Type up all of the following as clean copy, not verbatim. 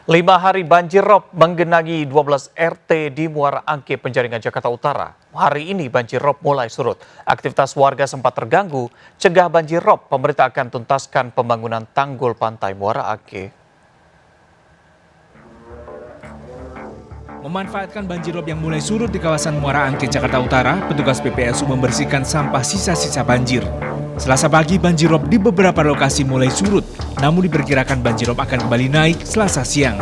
5 hari banjir rob menggenangi 12 RT di Muara Angke, Penjaringan, Jakarta Utara. Hari ini banjir rob mulai surut. Aktivitas warga sempat terganggu. Cegah banjir rob, pemerintah akan tuntaskan pembangunan tanggul pantai Muara Angke. Memanfaatkan banjir rob yang mulai surut di kawasan Muara Angke, Jakarta Utara, petugas PPSU membersihkan sampah sisa-sisa banjir. Selasa pagi banjir rob di beberapa lokasi mulai surut, namun diperkirakan banjir rob akan kembali naik Selasa siang.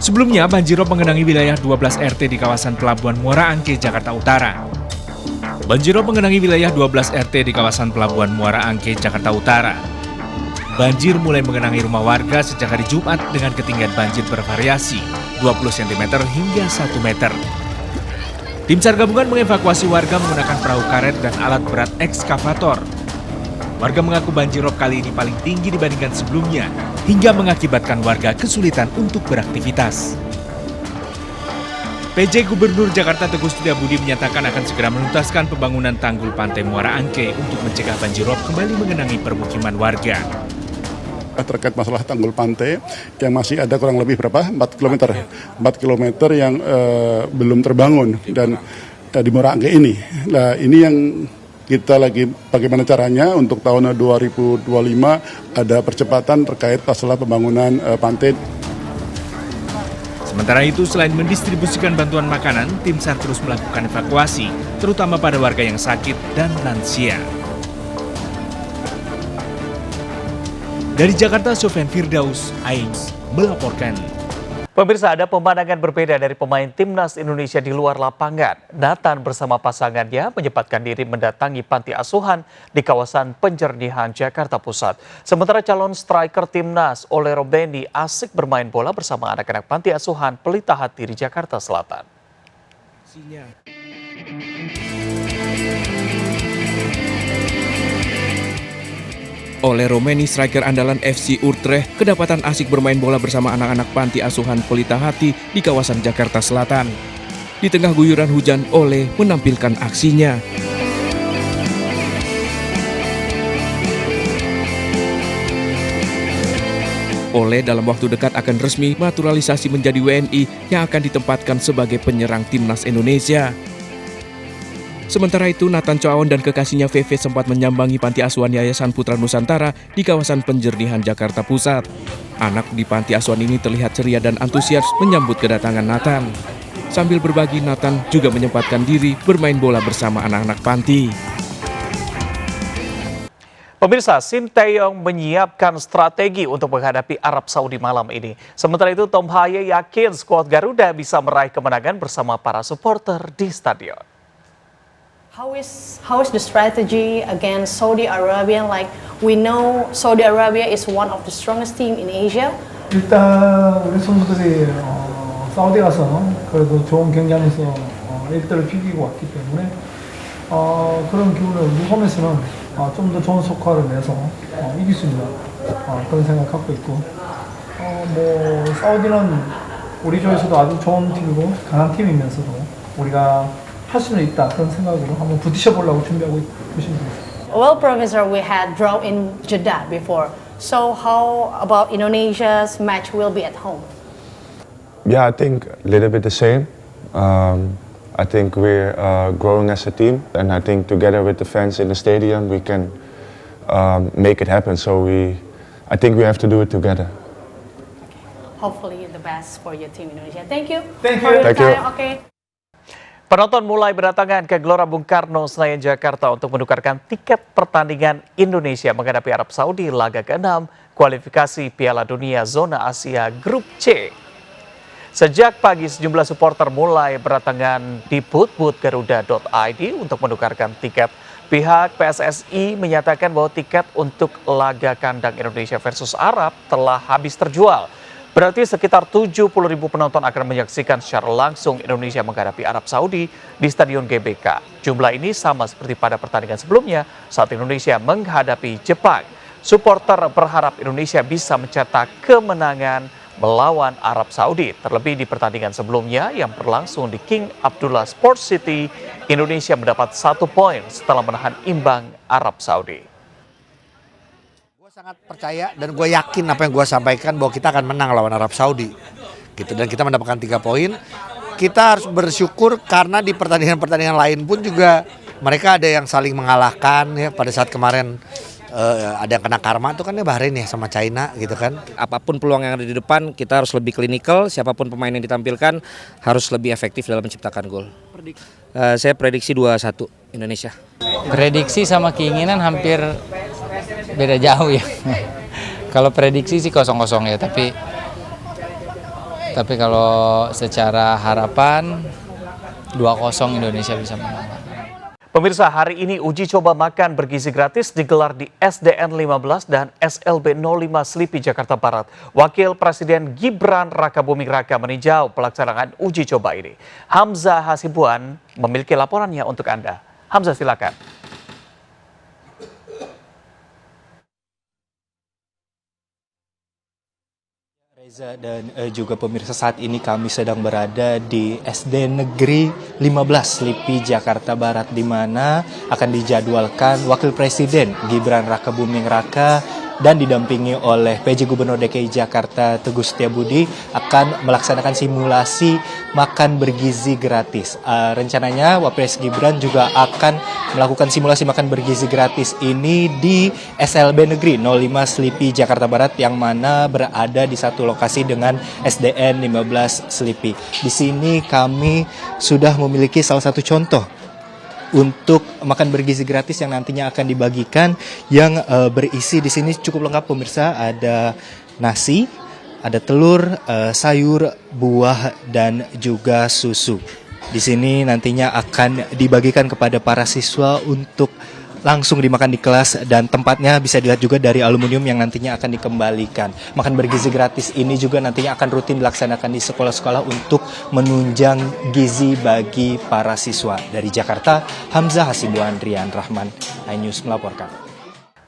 Sebelumnya banjir rob mengenangi wilayah 12 RT di kawasan Pelabuhan Muara Angke, Jakarta Utara. Banjir rob mengenangi wilayah 12 RT di kawasan Pelabuhan Muara Angke, Jakarta Utara. Banjir mulai mengenangi rumah warga sejak hari Jumat dengan ketinggian banjir bervariasi 20 cm hingga 1 meter. Tim SAR gabungan mengevakuasi warga menggunakan perahu karet dan alat berat ekskavator. Warga mengaku banjir rob kali ini paling tinggi dibandingkan sebelumnya, hingga mengakibatkan warga kesulitan untuk beraktivitas. PJ Gubernur Jakarta Teguh Setiabudi menyatakan akan segera menuntaskan pembangunan tanggul pantai Muara Angke untuk mencegah banjir rob kembali mengenangi permukiman warga. Terkait masalah tanggul pantai yang masih ada kurang lebih berapa? 4 km yang belum terbangun dan di Muara Angke ini. Nah, ini yang kita lagi bagaimana caranya untuk tahun 2025 ada percepatan terkait masalah pembangunan pantai. Sementara itu, selain mendistribusikan bantuan makanan, tim SAR terus melakukan evakuasi, terutama pada warga yang sakit dan lansia. Dari Jakarta, Sofyan Firdaus, AINS, melaporkan. Pemirsa, ada pemandangan berbeda dari pemain timnas Indonesia di luar lapangan. Nathan bersama pasangannya menyempatkan diri mendatangi panti asuhan di kawasan Penjernihan, Jakarta Pusat. Sementara calon striker timnas Ole Robeni asik bermain bola bersama anak-anak panti asuhan Pelita Hati di Jakarta Selatan. Ole Romeni, striker andalan FC Utrecht, kedapatan asik bermain bola bersama anak-anak panti asuhan Pelita Hati di kawasan Jakarta Selatan. Di tengah guyuran hujan, Ole menampilkan aksinya. Ole dalam waktu dekat akan resmi naturalisasi menjadi WNI yang akan ditempatkan sebagai penyerang timnas Indonesia. Sementara itu, Nathan Choaon dan kekasihnya Veve sempat menyambangi panti asuhan Yayasan Putra Nusantara di kawasan Penjernihan, Jakarta Pusat. Anak di panti asuhan ini terlihat ceria dan antusias menyambut kedatangan Nathan. Sambil berbagi, Nathan juga menyempatkan diri bermain bola bersama anak-anak panti. Pemirsa, Sinteyong menyiapkan strategi untuk menghadapi Arab Saudi malam ini. Sementara itu, Tom Haye yakin skuad Garuda bisa meraih kemenangan bersama para supporter di stadion. How is the strategy against Saudi Arabia? Like we know Saudi Arabia is one of the strongest team in Asia. 일단 우리 선수들이 사우디 가서 그래도 좋은 경기하면서 1대를 비기고 왔기 때문에 그런 기분을 우리 홈에서는 좀 더 좋은 스코어를 내서 이길 수 있는 그런 생각 갖고 있고 뭐 사우디는 우리 조에서도 아주 좋은 팀이고 강한 팀이면서도 우리가 할 수는 있다 그런 생각으로 한번 부딪혀 보려고 준비하고 있습니다. Well, Professor, we had draw in Jeddah before. So how about Indonesia's match will be at home? Yeah, I think a little bit the same. I think we're growing as a team, and I think together with the fans in the stadium, we can make it happen. So I think we have to do it together. Hopefully the best for your team Indonesia. Thank you. Thank for you. your Thank you. time. Okay. Penonton mulai berdatangan ke Gelora Bung Karno, Senayan, Jakarta untuk menukarkan tiket pertandingan Indonesia menghadapi Arab Saudi laga ke-6 kualifikasi Piala Dunia Zona Asia Grup C. Sejak pagi, sejumlah supporter mulai berdatangan di booth garuda.id untuk menukarkan tiket. Pihak PSSI menyatakan bahwa tiket untuk laga kandang Indonesia versus Arab telah habis terjual. Berarti sekitar 70.000 penonton akan menyaksikan secara langsung Indonesia menghadapi Arab Saudi di Stadion GBK. Jumlah ini sama seperti pada pertandingan sebelumnya saat Indonesia menghadapi Jepang. Supporter berharap Indonesia bisa mencetak kemenangan melawan Arab Saudi. Terlebih di pertandingan sebelumnya yang berlangsung di King Abdullah Sports City, Indonesia mendapat 1 poin setelah menahan imbang Arab Saudi. sangat percaya dan gue yakin apa yang gue sampaikan bahwa kita akan menang lawan Arab Saudi gitu, dan kita mendapatkan 3 poin. Kita harus bersyukur karena di pertandingan-pertandingan lain pun juga mereka ada yang saling mengalahkan ya. Pada saat kemarin ada yang kena karma itu kan ya Bahrain ya sama China gitu kan. Apapun peluang yang ada di depan kita harus lebih klinikal, siapapun pemain yang ditampilkan harus lebih efektif dalam menciptakan gol. Saya prediksi 2-1 Indonesia. Prediksi sama keinginan hampir beda jauh ya. Kalau prediksi sih 0-0 ya, tapi kalau secara harapan 2-0 Indonesia bisa menang. Pemirsa, hari ini uji coba makan bergizi gratis digelar di SDN 15 dan SLB 05 Selipi, Jakarta Barat. Wakil Presiden Gibran Rakabuming Raka meninjau pelaksanaan uji coba ini. Hamzah Hasibuan memiliki laporannya untuk Anda. Hamzah, silakan. Reza dan juga pemirsa, saat ini kami sedang berada di SD Negeri 15 Selipi, Jakarta Barat, di mana akan dijadwalkan Wakil Presiden Gibran Rakabuming Raka dan didampingi oleh PJ Gubernur DKI Jakarta Teguh Setiabudi akan melaksanakan simulasi makan bergizi gratis. Rencananya Wapres Gibran juga akan melakukan simulasi makan bergizi gratis ini di SLB Negeri 05 Selipi, Jakarta Barat, yang mana berada di satu lokasi dengan SDN 15 Selipi. Di sini kami sudah memiliki salah satu contoh untuk makan bergizi gratis yang nantinya akan dibagikan, yang berisi di sini cukup lengkap pemirsa. Ada nasi, ada telur, sayur, buah, dan juga susu. Di sini nantinya akan dibagikan kepada para siswa untuk langsung dimakan di kelas, dan tempatnya bisa dilihat juga dari aluminium yang nantinya akan dikembalikan. Makan bergizi gratis ini juga nantinya akan rutin dilaksanakan di sekolah-sekolah untuk menunjang gizi bagi para siswa. Dari Jakarta, Hamzah Hasibuan, Rian Rahman, iNews melaporkan.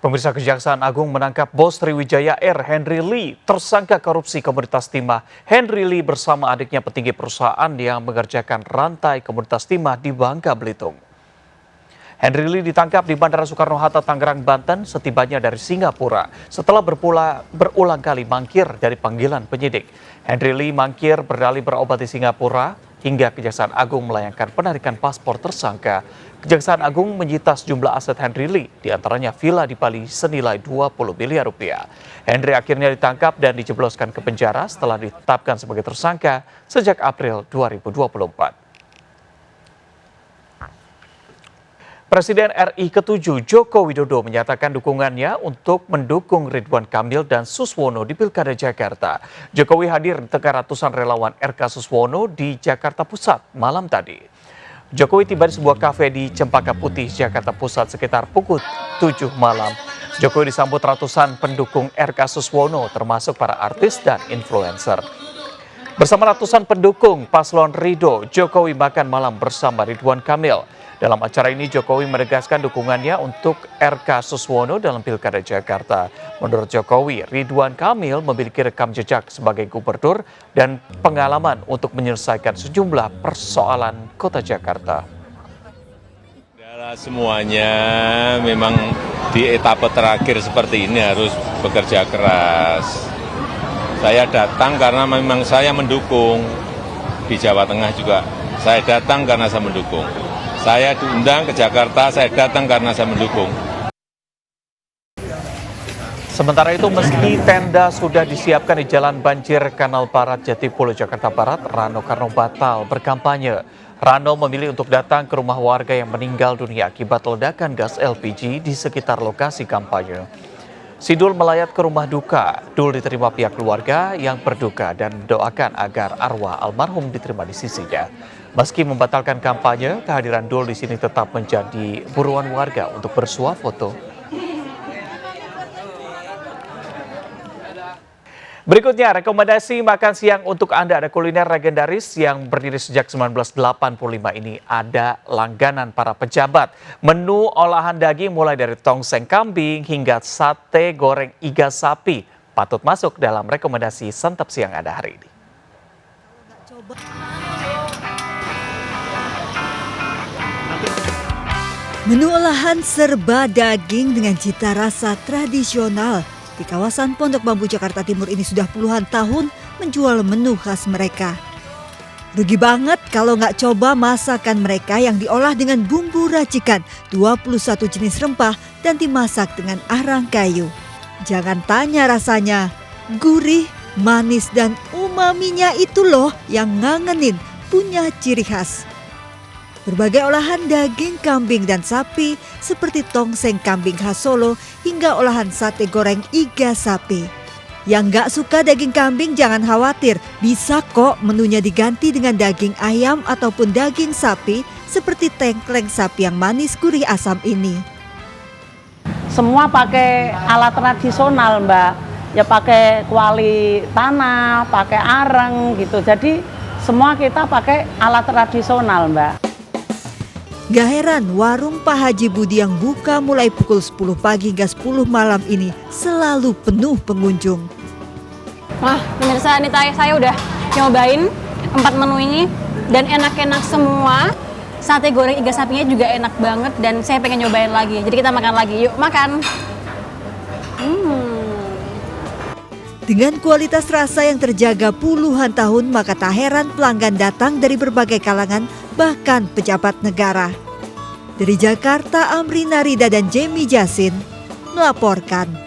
Pemirsa, Kejaksaan Agung menangkap bos Sriwijaya Air Henry Lee, tersangka korupsi komoditas timah. Henry Lee bersama adiknya petinggi perusahaan yang mengerjakan rantai komoditas timah di Bangka Belitung. Henry Lee ditangkap di Bandara Soekarno-Hatta, Tangerang, Banten setibanya dari Singapura setelah berulang kali mangkir dari panggilan penyidik. Henry Lee mangkir berdalih berobat di Singapura hingga Kejaksaan Agung melayangkan penarikan paspor tersangka. Kejaksaan Agung menyita sejumlah aset Henry Lee, diantaranya villa di Bali senilai 20 miliar rupiah. Henry akhirnya ditangkap dan dijebloskan ke penjara setelah ditetapkan sebagai tersangka sejak April 2024. Presiden RI ke-7 Joko Widodo menyatakan dukungannya untuk mendukung Ridwan Kamil dan Suswono di Pilkada Jakarta. Jokowi hadir di tengah ratusan relawan RK Suswono di Jakarta Pusat malam tadi. Jokowi tiba di sebuah kafe di Cempaka Putih, Jakarta Pusat sekitar pukul 7 malam. Jokowi disambut ratusan pendukung RK Suswono termasuk para artis dan influencer. Bersama ratusan pendukung paslon Ridho, Jokowi makan malam bersama Ridwan Kamil. Dalam acara ini Jokowi menegaskan dukungannya untuk RK Suswono dalam Pilkada Jakarta. Menurut Jokowi, Ridwan Kamil memiliki rekam jejak sebagai gubernur dan pengalaman untuk menyelesaikan sejumlah persoalan kota Jakarta. Semuanya memang di etapa terakhir seperti ini harus bekerja keras. Saya datang karena memang saya mendukung. Di Jawa Tengah juga saya datang karena saya mendukung. Saya diundang ke Jakarta, saya datang karena saya mendukung. Sementara itu, meski tenda sudah disiapkan di Jalan Banjir Kanal Barat Jatipulo, Jakarta Barat, Rano Karno batal berkampanye. Rano memilih untuk datang ke rumah warga yang meninggal dunia akibat ledakan gas LPG di sekitar lokasi kampanye. Sidul melayat ke rumah duka. Dul diterima pihak keluarga yang berduka dan mendoakan agar arwah almarhum diterima di sisinya. Meski membatalkan kampanye, kehadiran Dul di sini tetap menjadi buruan warga untuk bersuah foto. Berikutnya, rekomendasi makan siang untuk Anda. Ada kuliner legendaris yang berdiri sejak 1985 ini. Ada langganan para pejabat. Menu olahan daging mulai dari tongseng kambing hingga sate goreng iga sapi patut masuk dalam rekomendasi santap siang Anda hari ini. Menu olahan serba daging dengan cita rasa tradisional di kawasan Pondok Bambu Jakarta Timur ini sudah puluhan tahun menjual menu khas mereka. Rugi banget kalau nggak coba masakan mereka yang diolah dengan bumbu racikan 21 jenis rempah dan dimasak dengan arang kayu. Jangan tanya rasanya, gurih, manis dan umaminya itu loh yang ngangenin, punya ciri khas. Berbagai olahan daging kambing dan sapi seperti tongseng kambing khas Solo hingga olahan sate goreng iga sapi. Yang nggak suka daging kambing jangan khawatir, bisa kok menunya diganti dengan daging ayam ataupun daging sapi seperti tengkleng sapi yang manis gurih asam ini. Semua pakai alat tradisional, Mbak. Ya pakai kuali tanah, pakai areng gitu. Jadi semua kita pakai alat tradisional, Mbak. Gak heran warung Pak Haji Budi yang buka mulai pukul 10 pagi hingga 10 malam ini selalu penuh pengunjung. Wah, pemirsa, ini saya udah nyobain 4 menu ini dan enak-enak semua. Sate goreng iga sapinya juga enak banget dan saya pengen nyobain lagi. Jadi kita makan lagi, yuk makan. Dengan kualitas rasa yang terjaga puluhan tahun, maka tak heran pelanggan datang dari berbagai kalangan, bahkan pejabat negara. Dari Jakarta, Amrina Rida dan Jamie Jasin melaporkan.